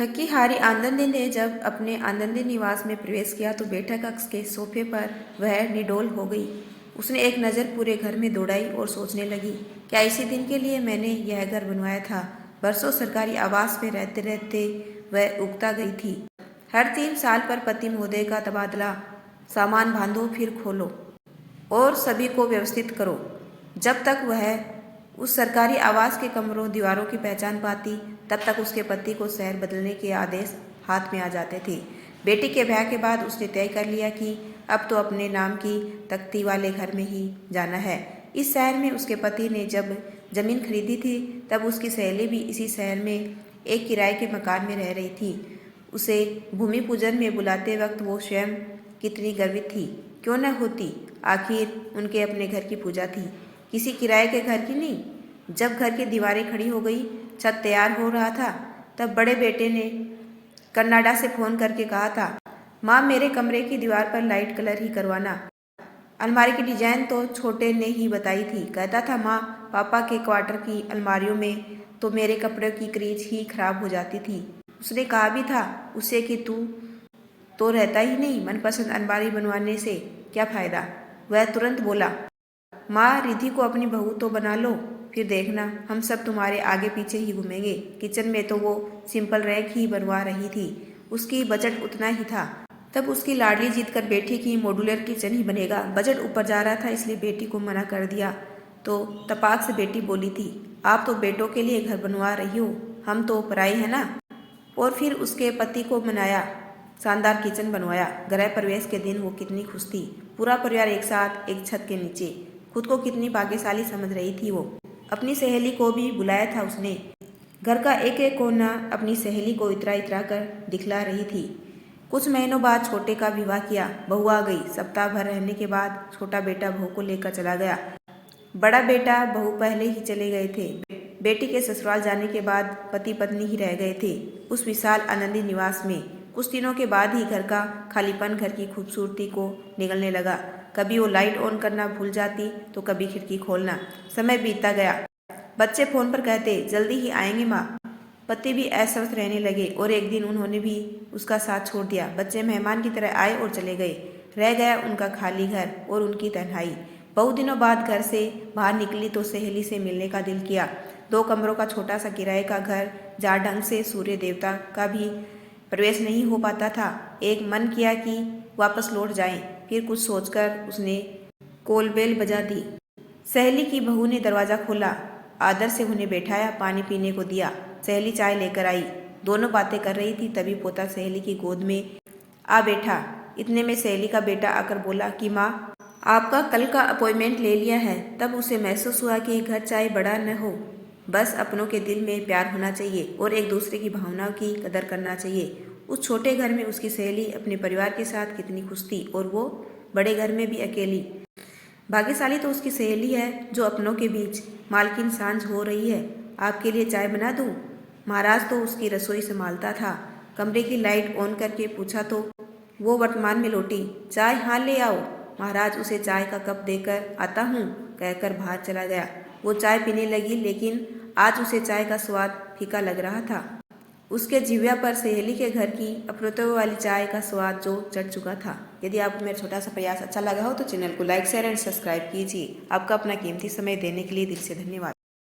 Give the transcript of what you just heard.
थकी हारी आनंदी ने जब अपने आनंदी निवास में प्रवेश किया तो बैठक कक्ष के सोफे पर वह निडोल हो गई। उसने एक नज़र पूरे घर में दौड़ाई और सोचने लगी, क्या इसी दिन के लिए मैंने यह घर बनवाया था। बरसों सरकारी आवास में रहते रहते वह उगता गई थी। हर 3 साल पर पति महोदय का तबादला, सामान बांधो फिर खोलो और सभी को व्यवस्थित करो। जब तक वह उस सरकारी आवास के कमरों दीवारों की पहचान पाती, तब तक उसके पति को शहर बदलने के आदेश हाथ में आ जाते थे। बेटी के ब्याह के बाद उसने तय कर लिया कि अब तो अपने नाम की तख्ती वाले घर में ही जाना है। इस शहर में उसके पति ने जब जमीन खरीदी थी, तब उसकी सहेली भी इसी शहर में एक किराए के मकान में रह रही थी। उसे भूमि पूजन में बुलाते वक्त वो स्वयं कितनी गर्वित थी। क्यों न होती, आखिर उनके अपने घर की पूजा थी, किसी किराए के घर की नहीं। जब घर की दीवारें खड़ी हो गई, छत तैयार हो रहा था, तब बड़े बेटे ने कनाडा से फ़ोन करके कहा था, माँ मेरे कमरे की दीवार पर लाइट कलर ही करवाना। अलमारी की डिजाइन तो छोटे ने ही बताई थी। कहता था, माँ पापा के क्वार्टर की अलमारियों में तो मेरे कपड़ों की क्रीज ही खराब हो जाती थी। उसने कहा भी था उसे कि तू तो रहता ही नहीं, मनपसंद अलमारी बनवाने से क्या फ़ायदा। वह तुरंत बोला, माँ रिधि को अपनी बहू तो बना लो, फिर देखना हम सब तुम्हारे आगे पीछे ही घूमेंगे। किचन में तो वो सिंपल रैक ही बनवा रही थी, उसकी बजट उतना ही था। तब उसकी लाडली जीत कर बैठी कि मॉड्यूलर किचन ही बनेगा। बजट ऊपर जा रहा था, इसलिए बेटी को मना कर दिया तो तपाक से बेटी बोली थी, आप तो बेटों के लिए घर बनवा रही हो, हम तो पराई है ना। और फिर उसके पति को मनाया, शानदार किचन बनवाया। गृह प्रवेश के दिन वो कितनी खुश थी। पूरा परिवार एक साथ एक छत के नीचे। खुद को कितनी भाग्यशाली समझ रही थी वो। अपनी सहेली को भी बुलाया था उसने। घर का एक एक कोना अपनी सहेली को इतरा इतरा कर दिखला रही थी। कुछ महीनों बाद छोटे का विवाह किया, बहू आ गई। सप्ताह भर रहने के बाद छोटा बेटा बहू को लेकर चला गया। बड़ा बेटा बहू पहले ही चले गए थे। बेटी के ससुराल जाने के बाद पति पत्नी ही रह गए थे उस विशाल आनंदी निवास में। कुछ दिनों के बाद ही घर का खालीपन घर की खूबसूरती को निगलने लगा। कभी वो लाइट ऑन करना भूल जाती तो कभी खिड़की खोलना। समय बीतता गया। बच्चे फोन पर कहते, जल्दी ही आएंगे माँ। पति भी अस्वस्थ रहने लगे और एक दिन उन्होंने भी उसका साथ छोड़ दिया। बच्चे मेहमान की तरह आए और चले गए। रह गया उनका खाली घर और उनकी तन्हाई। बहुत दिनों बाद घर से बाहर निकली तो सहेली से मिलने का दिल किया। 2 कमरों का छोटा सा किराए का घर, जहाँ ढंग से सूर्य देवता का भी प्रवेश नहीं हो पाता था। एक मन किया कि वापस लौट जाएं। फिर कुछ सोचकर उसने कॉल बेल बजा दी। सहेली की बहू ने दरवाज़ा खोला, आदर से उन्हें बैठाया, पानी पीने को दिया। सहेली चाय लेकर आई। दोनों बातें कर रही थी, तभी पोता सहेली की गोद में आ बैठा। इतने में सहेली का बेटा आकर बोला कि माँ आपका कल का अपॉइंटमेंट ले लिया है। तब उसे महसूस हुआ कि घर चाहे बड़ा न हो, बस अपनों के दिल में प्यार होना चाहिए और एक दूसरे की भावनाओं की कदर करना चाहिए। उस छोटे घर में उसकी सहेली अपने परिवार के साथ कितनी खुश थी और वो बड़े घर में भी अकेली। भाग्यशाली तो उसकी सहेली है जो अपनों के बीच। मालकिन सांझ हो रही है, आपके लिए चाय बना दूं? महाराज तो उसकी रसोई संभालता था। कमरे की लाइट ऑन करके पूछा तो वो वर्तमान में लौटी। चाय हाँ ले आओ। महाराज उसे चाय का कप देकर आता हूँ कहकर बाहर चला गया। वो चाय पीने लगी, लेकिन आज उसे चाय का स्वाद फीका लग रहा था। उसके जिह्वा पर सहेली के घर की अप्रतिम वाली चाय का स्वाद जो चढ़ चुका था। यदि आपको मेरा छोटा सा प्रयास अच्छा लगा हो तो चैनल को लाइक शेयर एंड सब्सक्राइब कीजिए। आपका अपना कीमती समय देने के लिए दिल से धन्यवाद।